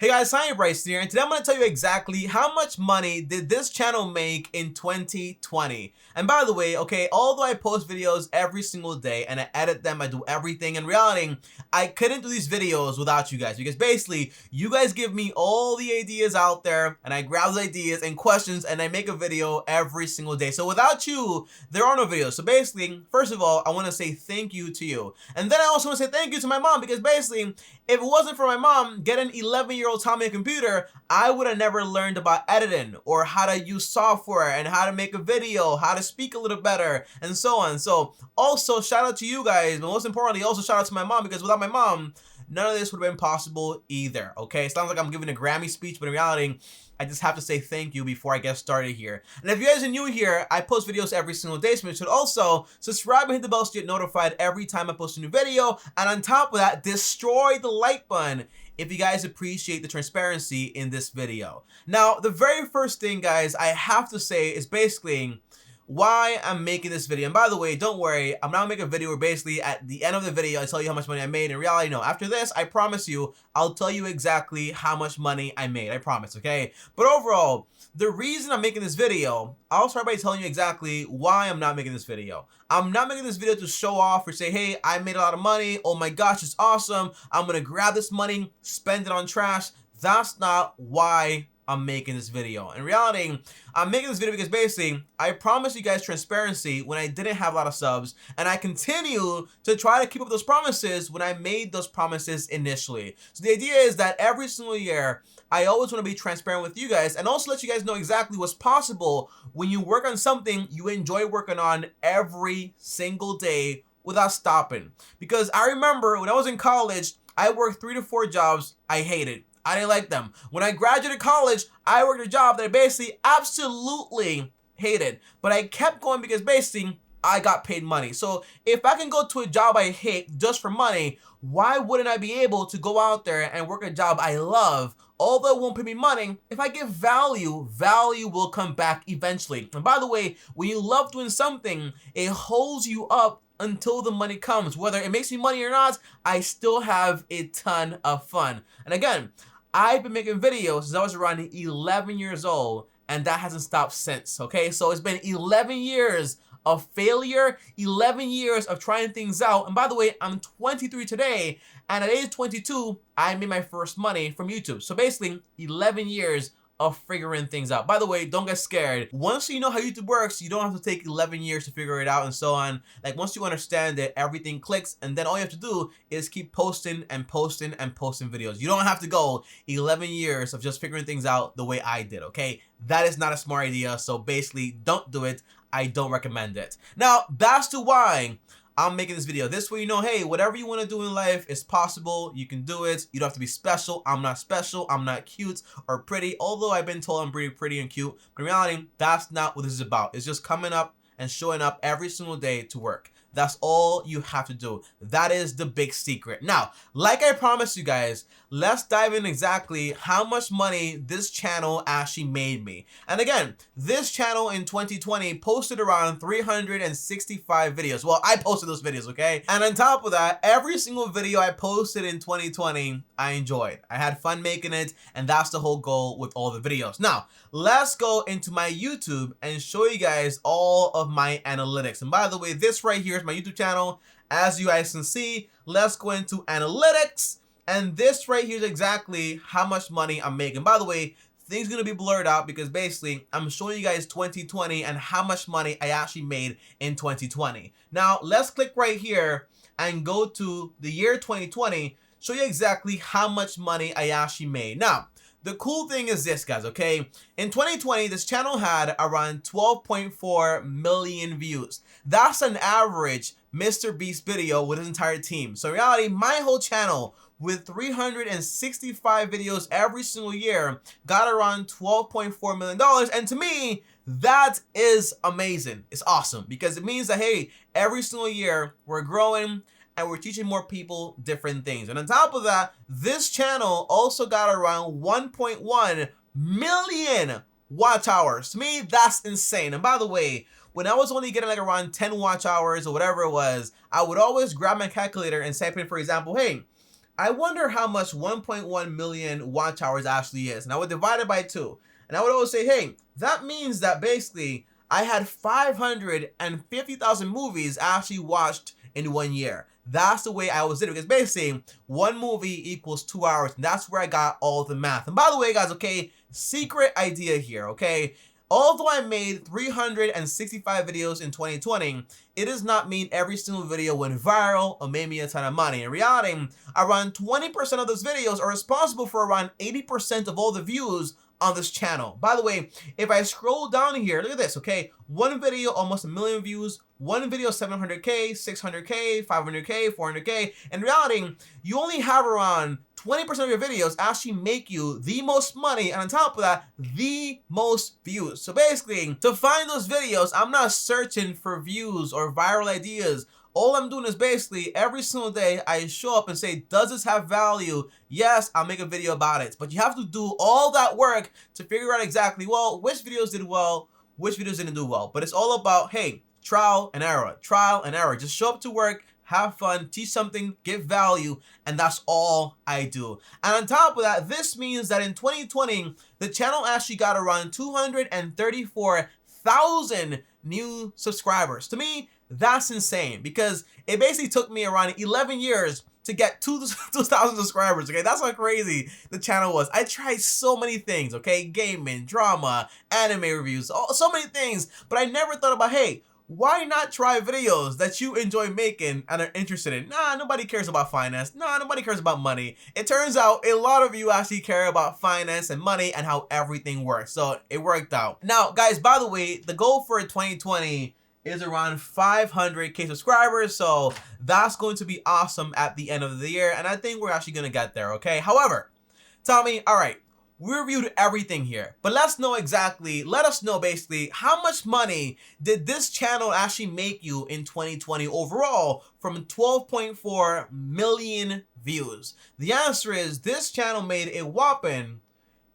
Hey guys, TommyBryson here, and today I'm going to tell you exactly how much money did this channel make in 2020. And by the way, okay, although I post videos every single day and I edit them, I do everything, in reality, I couldn't do these videos without you guys, because basically, you guys give me all the ideas out there, and I grab those ideas and questions, and I make a video every single day. So without you, there are no videos. So basically, first of all, I want to say thank you to you. And then I also want to say thank you to my mom, because basically, if it wasn't for my mom getting 11-year-old Tommy a computer, I would have never learned about editing or how to use software and how to make a video, how to speak a little better, and so on. So also shout out to you guys, but most importantly, also shout out to my mom, because without my mom, none of this would have been possible either. Okay, it sounds like I'm giving a Grammy speech, but in reality, I just have to say thank you before I get started here. And if you guys are new here, I post videos every single day, so you should also subscribe and hit the bell so you get notified every time I post a new video. And on top of that, destroy the like button if you guys appreciate the transparency in this video. Now, the very first thing, guys, I have to say is basically why I'm making this video. And by the way, don't worry, I'm not making a video where basically at the end of the video I tell you how much money I made. In reality, no. After this, I promise you, I'll tell you exactly how much money I made. I promise, okay? But overall, the reason I'm making this video, I'll start by telling you exactly why I'm not making this video. I'm not making this video to show off or say, hey, I made a lot of money. Oh my gosh, it's awesome. I'm gonna grab this money, spend it on trash. That's not why I'm making this video. In reality, I'm making this video because basically, I promised you guys transparency when I didn't have a lot of subs, and I continue to try to keep up those promises when I made those promises initially. So the idea is that every single year, I always want to be transparent with you guys and also let you guys know exactly what's possible when you work on something you enjoy working on every single day without stopping. Because I remember when I was in college, I worked 3 to 4 jobs I hated. I didn't like them. When I graduated college, I worked a job that I basically absolutely hated. But I kept going because basically, I got paid money. So if I can go to a job I hate just for money, why wouldn't I be able to go out there and work a job I love? Although it won't pay me money, if I give value, value will come back eventually. And by the way, when you love doing something, it holds you up until the money comes. Whether it makes me money or not, I still have a ton of fun. And again, I've been making videos since I was around 11 years old, and that hasn't stopped since, okay? So it's been 11 years of failure, 11 years of trying things out. And by the way, I'm 23 today, and at age 22, I made my first money from YouTube. So basically, 11 years of figuring things out. By the way, don't get scared. Once you know how YouTube works, you don't have to take 11 years to figure it out and so on. Like once you understand it, everything clicks, and then all you have to do is keep posting and posting and posting videos. You don't have to go 11 years of just figuring things out the way I did, okay? That is not a smart idea, so basically don't do it. I don't recommend it. Now, that's to why I'm making this video. This way you know, hey, whatever you want to do in life is possible. You can do it. You don't have to be special. I'm not special. I'm not cute or pretty, although I've been told I'm pretty and cute. But in reality, that's not what this is about. It's just coming up and showing up every single day to work. That's all you have to do. That is the big secret. Now, like I promised you guys, let's dive in exactly how much money this channel actually made me. And again, this channel in 2020 posted around 365 videos. Well, I posted those videos, okay? And on top of that, every single video I posted in 2020, I enjoyed. I had fun making it, and that's the whole goal with all the videos. Now, let's go into my YouTube and show you guys all of my analytics. And by the way, this right here is my YouTube channel. As you guys can see, let's go into analytics, and this right here is exactly how much money I'm making. By the way, things gonna be blurred out because basically I'm showing you guys 2020 and how much money I actually made in 2020. Now let's click right here and go to the year 2020, show you exactly how much money I actually made. Now, the cool thing is this, guys, okay? In 2020, this channel had around 12.4 million views. That's an average Mr. Beast video with his entire team. So in reality, my whole channel with 365 videos every single year got around $12.4 million. And to me, that is amazing. It's awesome because it means that, hey, every single year we're growing and we're teaching more people different things. And on top of that, this channel also got around 1.1 million watch hours. To me, that's insane. And by the way, when I was only getting like around 10 watch hours or whatever it was, I would always grab my calculator and type in, for example, hey, I wonder how much 1.1 million watch hours actually is. And I would divide it by 2. And I would always say, hey, that means that basically I had 550,000 movies actually watched in 1 year. That's the way I always did it, because basically one movie equals 2 hours, and that's where I got all the math. And by the way, guys, okay, secret idea here, okay? Although I made 365 videos in 2020, it does not mean every single video went viral or made me a ton of money. In reality, around 20% of those videos are responsible for around 80% of all the views on this channel. By the way, if I scroll down here, look at this, okay? One video, almost 1 million views. One video, 700K, 600K, 500K, 400K. In reality, you only have around 20% of your videos actually make you the most money, and on top of that, the most views. So basically, to find those videos, I'm not searching for views or viral ideas. All I'm doing is basically every single day I show up and say, does this have value? Yes, I'll make a video about it. But you have to do all that work to figure out exactly, well, which videos did well, which videos didn't do well. But it's all about, hey, trial and error, trial and error. Just show up to work, have fun, teach something, give value, and that's all I do. And on top of that, this means that in 2020, the channel actually got around 234,000 new subscribers. To me, that's insane, because it basically took me around 11 years to get 2,000 subscribers, okay? That's how crazy the channel was. I tried so many things, okay? Gaming, drama, anime reviews, so many things, but I never thought about, hey, why not try videos that you enjoy making and are interested in? Nah, nobody cares about finance. Nah, nobody cares about money. It turns out a lot of you actually care about finance and money and how everything works. So it worked out. Now, guys, by the way, the goal for 2020 is around 500K subscribers. So that's going to be awesome at the end of the year. And I think we're actually going to get there, okay? However, Tommy, all right, we reviewed everything here, but let us know basically how much money did this channel actually make you in 2020 overall from 12.4 million views. The answer is this channel made a whopping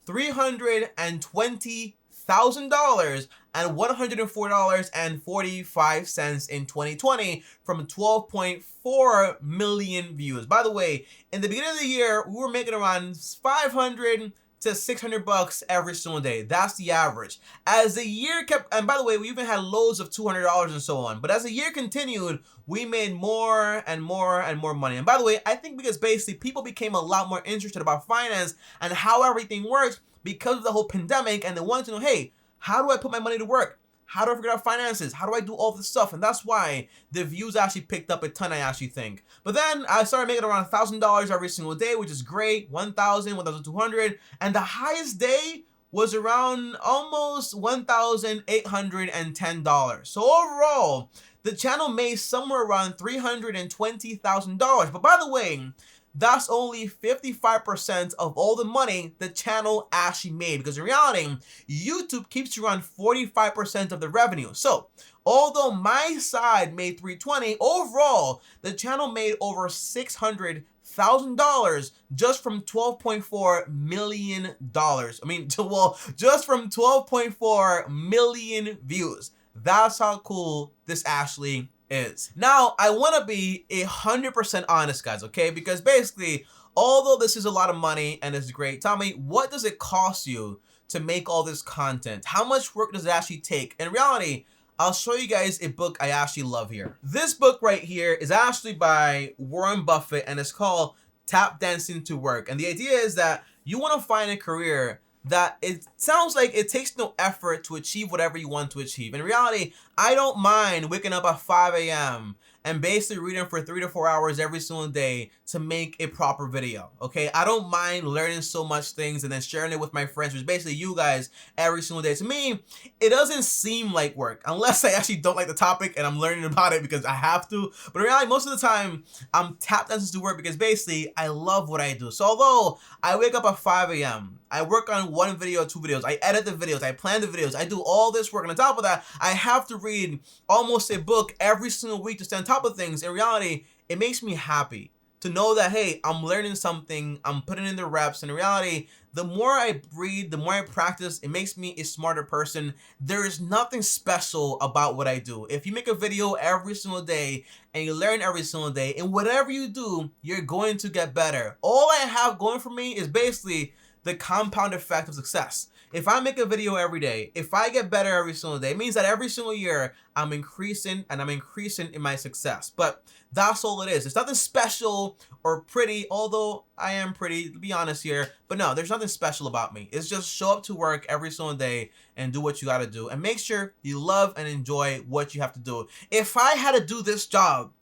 $320,000 and $104.45 in 2020 from 12.4 million views. By the way, in the beginning of the year, we were making around 500 to 600 bucks every single day. That's the average. As the year kept, and by the way, we even had loads of $200 and so on. But as the year continued, we made more and more and more money. And by the way, I think because basically people became a lot more interested about finance and how everything works because of the whole pandemic, and they wanted to know, hey, how do I put my money to work? How do I figure out finances? How do I do all this stuff? And that's why the views actually picked up a ton, I actually think. But then I started making around $1,000 every single day, which is great. 1,000, 1,200. And the highest day was around almost $1,810. So overall, the channel made somewhere around $320,000. But by the way, that's only 55% of all the money the channel actually made, because in reality, YouTube keeps around 45% of the revenue. So although my side made 320, overall, the channel made over $600,000 just from 12.4 million dollars. I mean, well, just from 12.4 million views. That's how cool this actually is. Now, I want to be 100% honest, guys, okay? Because basically, although this is a lot of money and it's great, Tommy, what does it cost you to make all this content? How much work does it actually take? In reality, I'll show you guys a book I actually love here. This book right here is actually by Warren Buffett, and it's called Tap Dancing to Work. And the idea is that you want to find a career that it sounds like it takes no effort to achieve whatever you want to achieve. In reality, I don't mind waking up at 5 a.m. and basically reading for 3 to 4 hours every single day to make a proper video, okay? I don't mind learning so much things and then sharing it with my friends, which is basically you guys, every single day. To me, it doesn't seem like work unless I actually don't like the topic and I'm learning about it because I have to. But in reality, most of the time, I'm tap dancing to work because basically I love what I do. So although I wake up at 5 a.m., I work on 1 video, 2 videos, I edit the videos, I plan the videos, I do all this work. And on top of that, I have to read almost a book every single week to stay on top of things. In reality, it makes me happy to know that, hey, I'm learning something, I'm putting in the reps. And in reality, the more I read, the more I practice, it makes me a smarter person. There is nothing special about what I do. If you make a video every single day and you learn every single day, and whatever you do, you're going to get better. All I have going for me is basically the compound effect of success. If I make a video every day, if I get better every single day, it means that every single year I'm increasing and I'm increasing in my success. But that's all it is. It's nothing special or pretty, although I am pretty, to be honest here. But no, there's nothing special about me. It's just show up to work every single day and do what you gotta do. And make sure you love and enjoy what you have to do. If I had to do this job,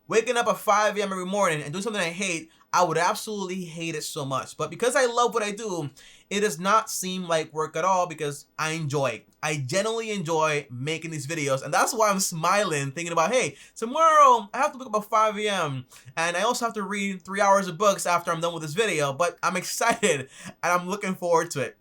waking up at 5 a.m. every morning and doing something I hate, I would absolutely hate it so much. But because I love what I do, it does not seem like work at all because I enjoy it. I genuinely enjoy making these videos, and that's why I'm smiling, thinking about, hey, tomorrow I have to wake up at 5 a.m. and I also have to read 3 hours of books after I'm done with this video, but I'm excited and I'm looking forward to it.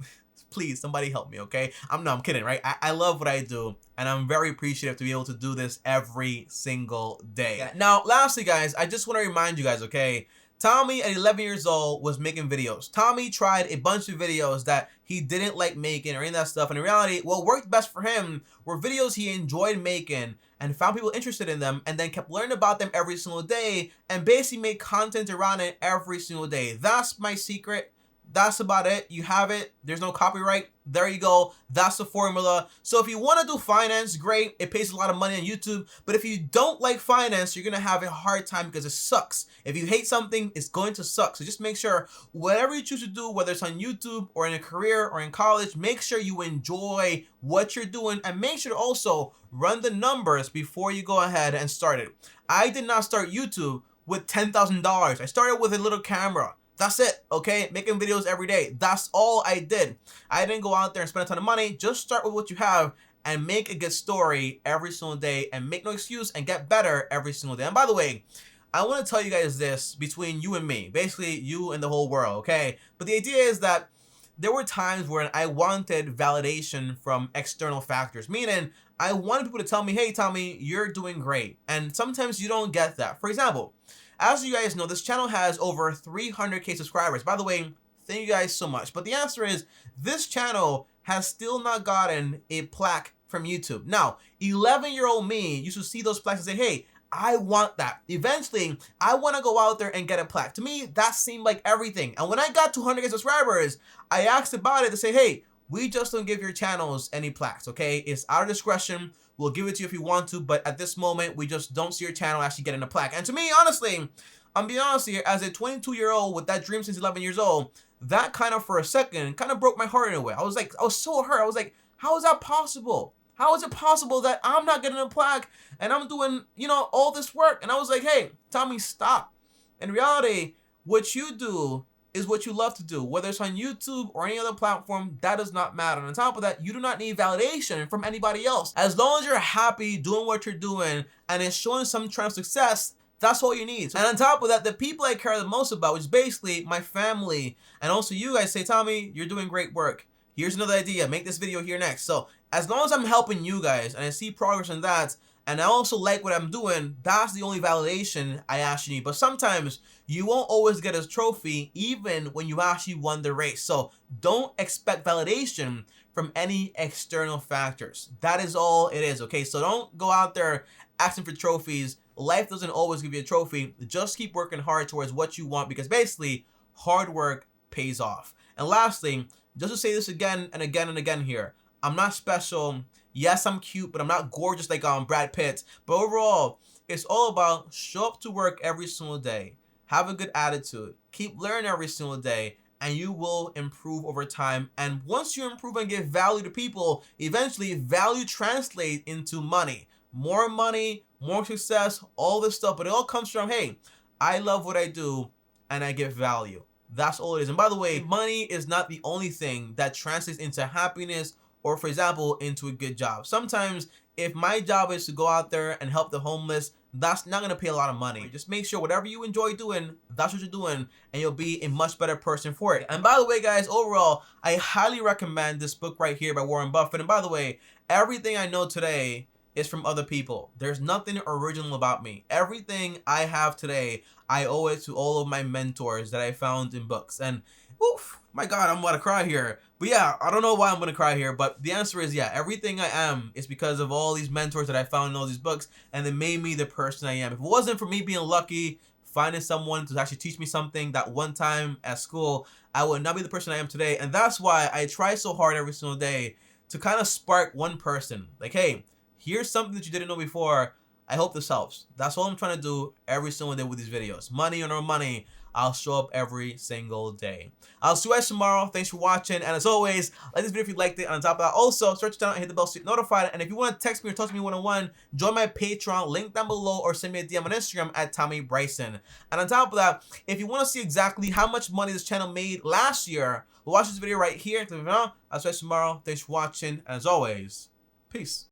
Please, somebody help me, okay? I'm kidding, right? I love what I do, and I'm very appreciative to be able to do this every single day. Now, lastly, guys, I just want to remind you guys, okay? Tommy at 11 years old was making videos. Tommy tried a bunch of videos that he didn't like making or any of that stuff. And in reality, what worked best for him were videos he enjoyed making and found people interested in them and then kept learning about them every single day and basically made content around it every single day. That's my secret. That's about it. You have it. There's no copyright. There you go. That's the formula. So if you want to do finance, great. It pays a lot of money on YouTube. But if you don't like finance, you're going to have a hard time because it sucks. If you hate something, it's going to suck. So just make sure whatever you choose to do, whether it's on YouTube or in a career or in college, make sure you enjoy what you're doing and make sure to also run the numbers before you go ahead and start it. I did not start YouTube with $10,000. I started with a little camera. That's it, okay? Making videos every day. That's all I did. I didn't go out there and spend a ton of money. Just start with what you have and make a good story every single day and make no excuse and get better every single day. And by the way, I want to tell you guys this between you and me, basically you and the whole world, okay? But the idea is that there were times when I wanted validation from external factors, meaning I wanted people to tell me, hey, Tommy, you're doing great. And sometimes you don't get that. For example, as you guys know, this channel has over 300K subscribers. By the way, thank you guys so much. But the answer is this channel has still not gotten a plaque from YouTube. Now, 11-year-old me used to see those plaques and say, hey, I want that. Eventually, I want to go out there and get a plaque. To me, that seemed like everything. And when I got 200K subscribers, I asked about it to say, hey, we just don't give your channels any plaques, okay? It's our discretion. We'll give it to you if you want to, but at this moment, we just don't see your channel actually getting a plaque. And to me, honestly, I'm being honest here, as a 22-year-old with that dream since 11 years old, that kind of for a second kind of broke my heart in a way. I was so hurt. I was like, how is that possible? How is it possible that I'm not getting a plaque and I'm doing, all this work? And I was like, hey, Tommy, stop. In reality, what you do is what you love to do. Whether it's on YouTube or any other platform, that does not matter. And on top of that, you do not need validation from anybody else. As long as you're happy doing what you're doing and it's showing some kind of success, that's all you need. And on top of that, the people I care the most about, which is basically my family, and also you guys say, Tommy, you're doing great work. Here's another idea. Make this video here next. So as long as I'm helping you guys and I see progress in that, and I also like what I'm doing, that's the only validation I actually need. But sometimes you won't always get a trophy even when you actually won the race. So don't expect validation from any external factors. That is all it is, okay? So don't go out there asking for trophies. Life doesn't always give you a trophy. Just keep working hard towards what you want because basically hard work pays off. And lastly, just to say this again and again and again here, I'm not special. Yes, I'm cute, but I'm not gorgeous like Brad Pitt. But overall, it's all about show up to work every single day. Have a good attitude. Keep learning every single day. And you will improve over time. And once you improve and give value to people, eventually value translates into money. More money, more success, all this stuff. But it all comes from, hey, I love what I do and I give value. That's all it is. And by the way, money is not the only thing that translates into happiness or, for example, into a good job. Sometimes if my job is to go out there and help the homeless, that's not going to pay a lot of money. Just make sure whatever you enjoy doing, that's what you're doing, and you'll be a much better person for it. And by the way, guys, overall, I highly recommend this book right here by Warren Buffett. And by the way, everything I know today is from other people. There's nothing original about me. Everything I have today, I owe it to all of my mentors that I found in books. And Oof, my God, I'm about to cry here. But yeah, I don't know why I'm gonna cry here, but the answer is yeah, everything I am is because of all these mentors that I found in all these books, and they made me the person I am. If it wasn't for me being lucky, finding someone to actually teach me something that one time at school, I would not be the person I am today. And that's why I try so hard every single day to kind of spark one person. Like, hey, here's something that you didn't know before. I hope this helps. That's all I'm trying to do every single day with these videos. Money or no money, I'll show up every single day. I'll see you guys tomorrow. Thanks for watching. And as always, like this video if you liked it. And on top of that, also, subscribe to the channel and hit the bell so you're notified. And if you want to text me or talk to me one-on-one, join my Patreon, link down below, or send me a DM on Instagram at TommyBryson. And on top of that, if you want to see exactly how much money this channel made last year, watch this video right here. I'll see you guys tomorrow. Thanks for watching. And as always, peace.